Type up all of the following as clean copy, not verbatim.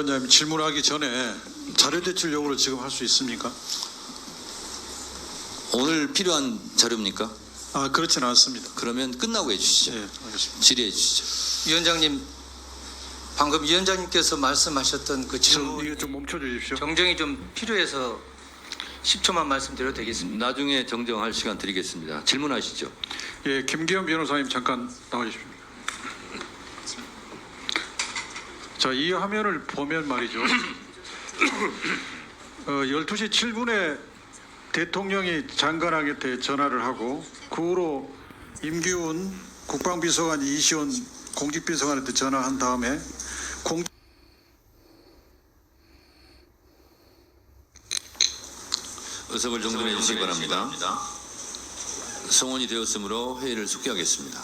위원장님, 질문하기 전에 자료 제출 요구를 지금 할 수 있습니까? 오늘 필요한 자료입니까? 그렇지는 않습니다. 그러면 끝나고 해주시죠. 네, 알겠습니다. 질의해 주시죠. 위원장님, 방금 위원장님께서 말씀하셨던 그 질문 이거 좀 멈춰 주십시오. 정정이 좀 필요해서 10초만 말씀드려도 되겠습니다. 나중에 정정할 시간 드리겠습니다. 질문하시죠. 예, 김기현 변호사님 잠깐 나와주십시오. 자, 이 화면을 보면 말이죠. 12시 7분에 대통령이 장관에게 전화를 하고 그 후로 임기훈 국방비서관, 이시원 공직비서관한테 전화한 다음에 의석을 정돈해 주시기 바랍니다. 성원이 되었으므로 회의를 속기하겠습니다.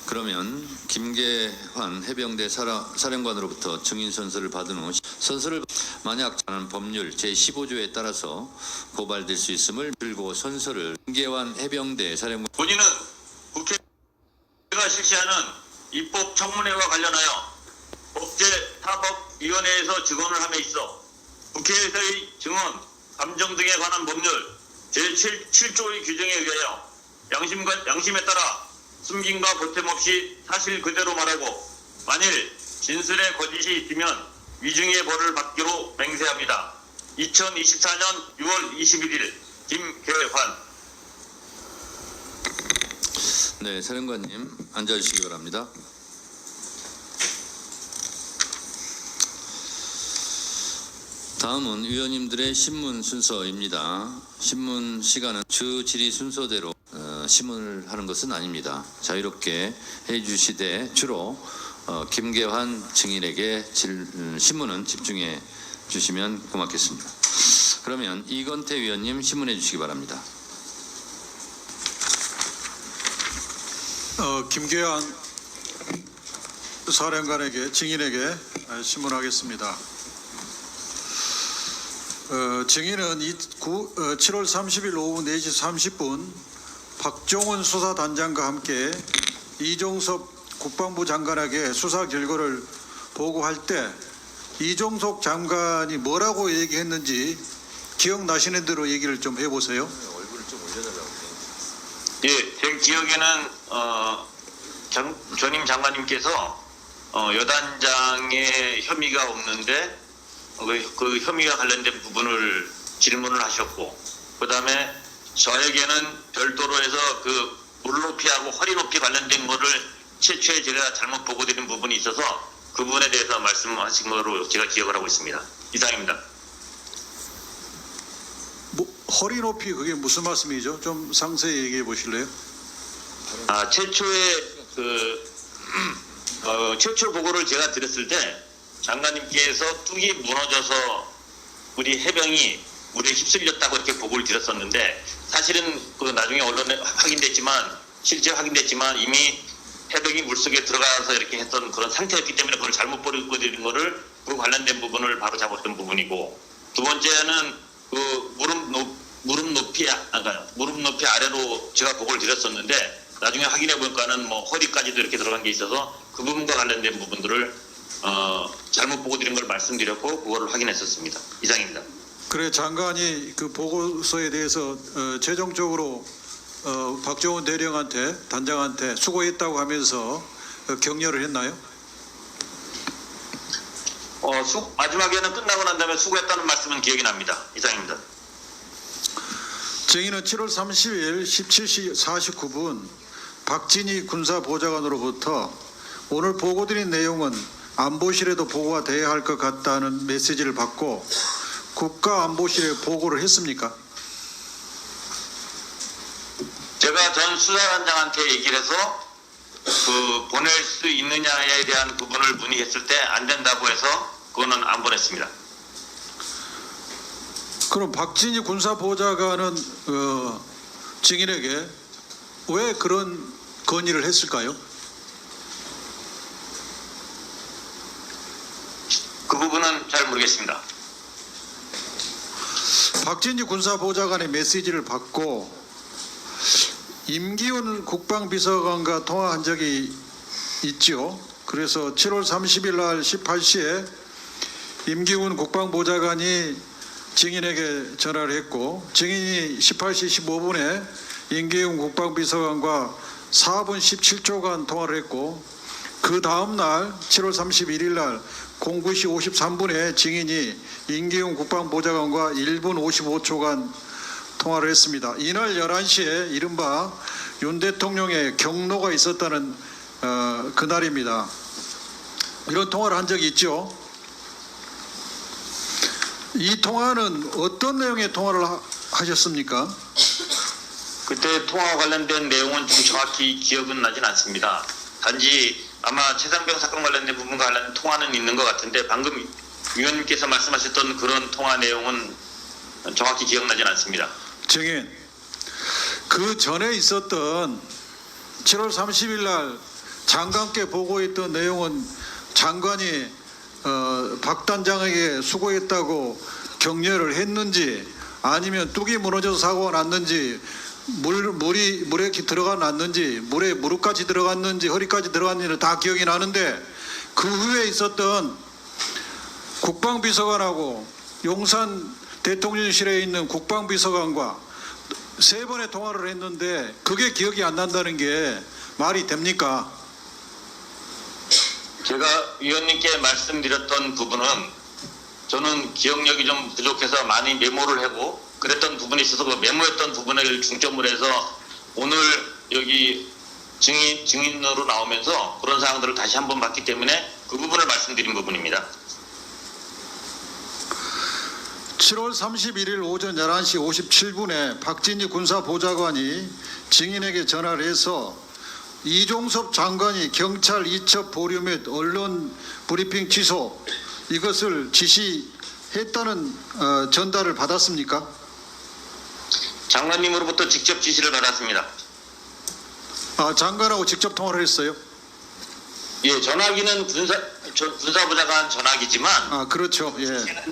그러면 김계환 해병대 사령관으로부터 증인 선서를 받은 후 선서를 만약 하는 법률 제15조에 따라서 고발될 수 있음을 들고 선서를 김계환 해병대 사령관 본인은 국회가 실시하는 입법 청문회와 관련하여 법제사법위원회에서 증언을 함에 있어 국회에서의 증언, 감정 등에 관한 법률 제7조의 규정에 의하여 양심에 따라 숨김과 보탬 없이 사실 그대로 말하고 만일 진술에 거짓이 있으면 위중의 벌을 받기로 맹세합니다. 2024년 6월 21일 김계환. 네, 사령관님 앉아주시기 바랍니다. 다음은 위원님들의 신문 순서입니다. 신문 시간은 주 질의 순서대로 신문을 하는 것은 아닙니다. 자유롭게 해주시되 주로 김계환 증인에게 신문은 집중해 주시면 고맙겠습니다. 그러면 이건태 위원님 신문해 주시기 바랍니다. 김계환 사령관에게 증인에게 신문하겠습니다. 증인은 7월 30일 오후 4시 30분 박종훈 수사단장과 함께 이종섭 국방부 장관에게 수사 결과를 보고할 때 이종석 장관이 뭐라고 얘기했는지 기억나시는 대로 얘기를 좀 해보세요. 얼굴을 좀 올려달라고. 예, 제 기억에는 전임 장관님께서 여단장의 혐의가 없는데 그 혐의와 관련된 부분을 질문을 하셨고, 그 다음에 저에게는 별도로 해서 그 물높이하고 허리 높이 관련된 거를 최초에 제가 잘못 보고드린 부분이 있어서 그 부분에 대해서 말씀하신 거로 제가 기억을 하고 있습니다. 이상입니다. 허리 높이 그게 무슨 말씀이죠? 좀 상세히 얘기해 보실래요? 최초에 최초 보고를 제가 드렸을 때 장관님께서 뚝이 무너져서 우리 해병이 물에 휩쓸렸다고 이렇게 보고를 드렸었는데, 사실은 그 나중에 언론에 실제 확인됐지만 이미 해병이 물속에 들어가서 이렇게 했던 그런 상태였기 때문에 그걸 잘못 보고드린 거를 그 관련된 부분을 바로 잡았던 부분이고, 두 번째는 그 무릎 높이 아래로 제가 보고를 드렸었는데 나중에 확인해 보니까는 허리까지도 이렇게 들어간 게 있어서 그 부분과 관련된 부분들을 잘못 보고 드린 걸 말씀드렸고 그거를 확인했었습니다. 이상입니다. 그래, 장관이 그 보고서에 대해서 최종적으로 박종훈 대령한테 단장한테 수고했다고 하면서 격려를 했나요? 마지막에는 끝나고 난 다음에 수고했다는 말씀은 기억이 납니다. 이상입니다. 증인은 7월 30일 17시 49분 박진희 군사보좌관으로부터 오늘 보고드린 내용은 안보실에도 보고가 돼야 할 것 같다는 메시지를 받고 국가안보실에 보고를 했습니까? 제가 전 수사단장한테 얘기를 해서 그 보낼 수 있느냐에 대한 부분을 문의했을 때 안 된다고 해서 그거는 안 보냈습니다. 그럼 박진희 군사보좌관은 증인에게 왜 그런 건의를 했을까요? 그 부분은 잘 모르겠습니다. 박진희 군사보좌관의 메시지를 받고 임기훈 국방비서관과 통화한 적이 있죠. 그래서 7월 30일 날 18시에 임기훈 국방보좌관이 증인에게 전화를 했고 증인이 18시 15분에 임기훈 국방비서관과 4분 17초간 통화를 했고 그 다음 날 7월 31일 날 09시 53분에 증인이 임기훈 국방보좌관과 1분 55초간 통화를 했습니다. 이날 11시에 이른바 윤 대통령의 경로가 있었다는 그날입니다. 이런 통화를 한 적이 있죠. 이 통화는 어떤 내용의 통화를 하셨습니까? 그때 통화와 관련된 내용은 좀 정확히 기억은 나진 않습니다. 단지 아마 최상병 사건 관련된 부분과 관련된 통화는 있는 것 같은데 방금 위원님께서 말씀하셨던 그런 통화 내용은 정확히 기억나진 않습니다. 증인, 그 전에 있었던 7월 30일 날 장관께 보고했던 내용은 장관이 박 단장에게 수고했다고 격려를 했는지 아니면 뚝이 무너져서 사고가 났는지 물에 들어가 났는지 물에 무릎까지 들어갔는지 허리까지 들어갔는지는 다 기억이 나는데 그 후에 있었던 국방비서관하고 용산 대통령실에 있는 국방비서관과 3번의 통화를 했는데 그게 기억이 안 난다는 게 말이 됩니까? 제가 위원님께 말씀드렸던 부분은 저는 기억력이 좀 부족해서 많이 메모를 하고 그랬던 부분이 있어서 그 메모했던 부분을 중점으로 해서 오늘 여기 증인으로 나오면서 그런 사항들을 다시 한번 봤기 때문에 그 부분을 말씀드린 부분입니다. 7월 31일 오전 11시 57분에 박진희 군사보좌관이 증인에게 전화를 해서 이종섭 장관이 경찰 이첩 보류 및 언론 브리핑 취소 이것을 지시했다는 전달을 받았습니까? 장관님으로부터 직접 지시를 받았습니다. 아, 장관하고 직접 통화를 했어요? 예, 전화기는 군사보좌관 전화기지만 아, 그렇죠. 예.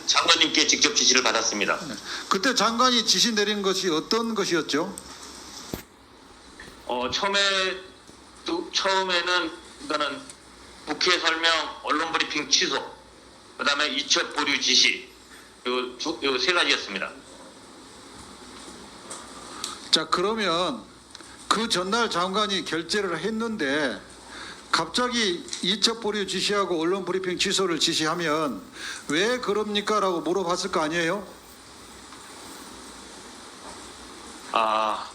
장관님께 직접 지시를 받았습니다. 그때 장관이 지시 내린 것이 어떤 것이었죠? 처음에는 이거는 국회 설명, 언론 브리핑 취소, 그다음에 이첩 보류 지시, 요 3가지였습니다. 자, 그러면 그 전날 장관이 결재를 했는데 갑자기 이첩 보류 지시하고 언론 브리핑 취소를 지시하면 왜 그럽니까? 라고 물어봤을 거 아니에요?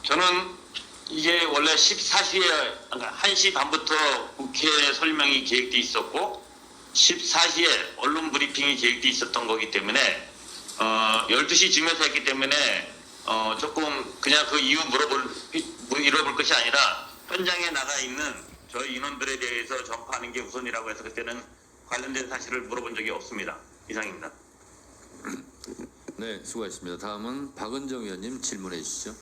저는 이게 원래 14시에 1시 반부터 국회 설명이 계획돼 있었고 14시에 언론 브리핑이 계획돼 있었던 거기 때문에 12시쯤에서 했기 때문에 조금 그냥 그 이유 물어볼 것이 아니라 현장에 나가 있는 저희 인원들에 대해서 전파하는 게 우선이라고 해서 그때는 관련된 사실을 물어본 적이 없습니다. 이상입니다. 네, 수고하셨습니다. 다음은 박은정 의원님 질문해 주시죠.